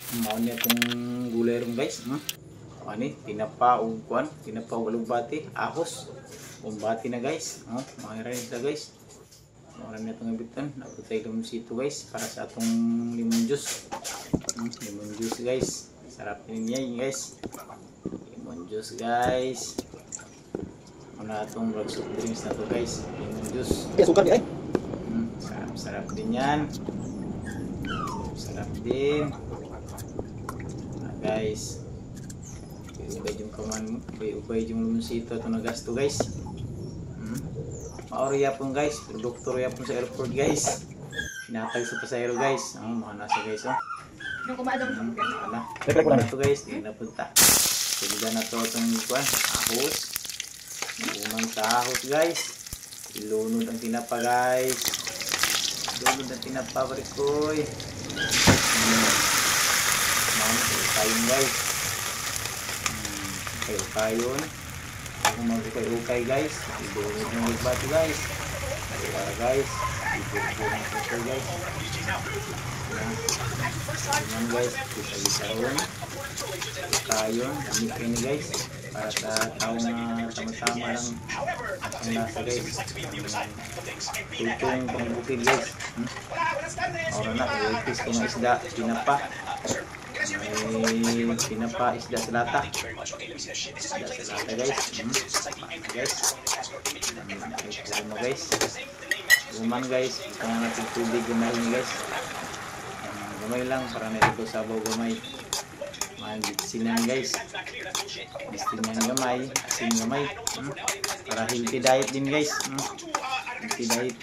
Mao niya itong gulay ron guys. Ani, tinapa o kuan, tinapa o alugbati, ahos. Umbati na guys. Mahira nito guys. Mahira na itong ibitan. Naputay lumusito guys para sa atong lemon juice. Lemon juice guys. Sarap niya guys. Lemon juice guys. Muna itong road soft drinks na to guys. Lemon juice. Sukar niya Sarap din yan. Sarap din. Guys, ubay yung kaman mo, ubay yung lumusito ito na gasto guys. Maori yapon guys, doktor yapon sa airport guys. Pinatag sa pasayro guys. Mga nasa guys ito guys, di na punta. Sige na to itong kuan, ahos. Umang tahos guys. Ilunod ang tinapa guys. Ilunod ang tinapa barikoy. Kayon guys. Kayon. Kung mag-ukay guys. Ibulog ng ligbati guys. Para guys. Ibulog ng ligbati guys. Ayan guys. Kita-kita-on. Kayon. Gamit kayo ni guys. Para sa tao na tama-tama lang ang nasa guys. Tutong pangbukid guys. Ora na. Iwipis ko ng isda. Pinapa. May pinapa isda sa lata. Isda sa lata guys. Guys. Guys. Guman guys. Ito nga natin tubig gamay guys. Gamay lang para na ito sabaw gamay. Magsinan guys. Sinan gamay. Asin gamay. Para healthy diet din guys. Healthy diet.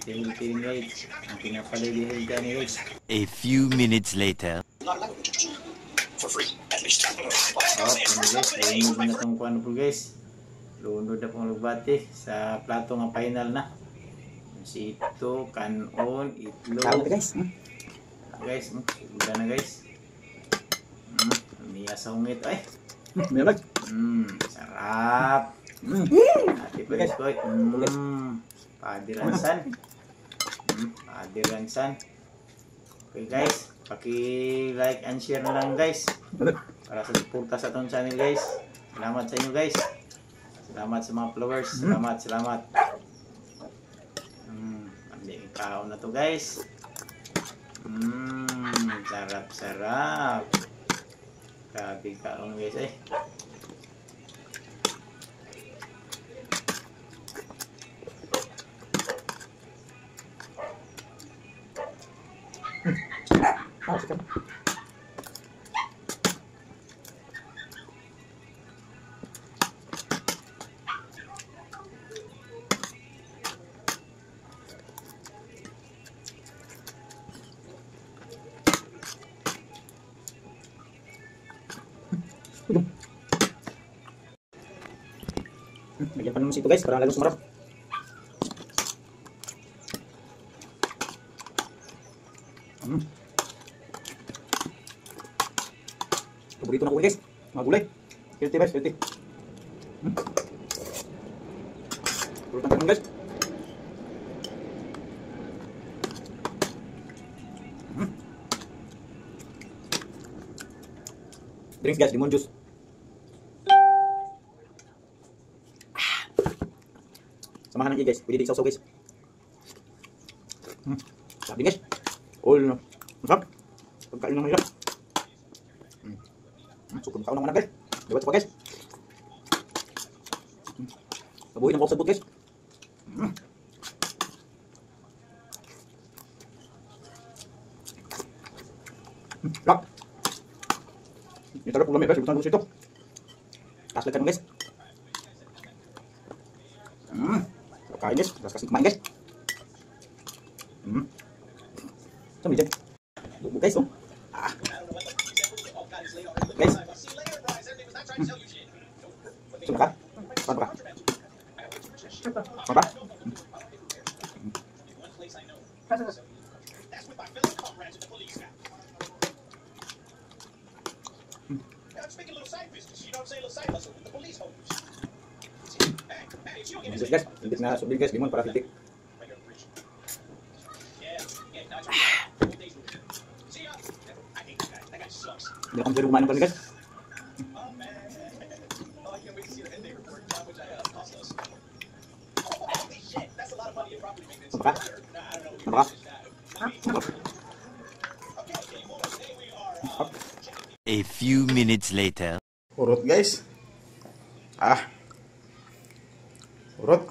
Healthy guys. Ang pinapalay di healthy ni guys. A few minutes later. For free, at least. Guys, lunod na itong kuwan po guys. Lunod na pong lugbati sa plato nga final na. Sito, kanon, itlog. Guys. Guys, suda na guys. Niya sa hungit ay. Meron. Sarap. Ati pa guys ko. Padiransan. Padiransan. Okay guys, paki-like and share na lang guys. Para sa suporta sa atong channel guys. Salamat sa inyo guys. Salamat sa mga followers. Salamat. Ang kaon na to guys. Sarap. Grabe kaon guys eh. Sikat. Lagyan pa naman sito guys para lagos sumarap. Paborito na ko guys, mga gulay. Healthy guys, healthy. Pulutan ka guys. Drinks guys, lemon juice. Samahan ng guys, pwede din sausaw guys. Sabi guys, all no. Masarap. Pagkain ng mahirap. Sukun kaon naman guys. Dawat pa guys. Kabuhin ang bawang sabot guys. Lap. Ini taruh pulang guys, bukan situ. Tas lekan guys. Kain guys, kasih main guys. Sambil jam. Bubuk guys dong. Guys. Sudah kah? Apa? Apa? Guys, intik na subig guys, limon para titik. Hindi na kami pwede kumain ng karne guys. Napaka? Napaka? A few minutes later. Urot guys. Urot.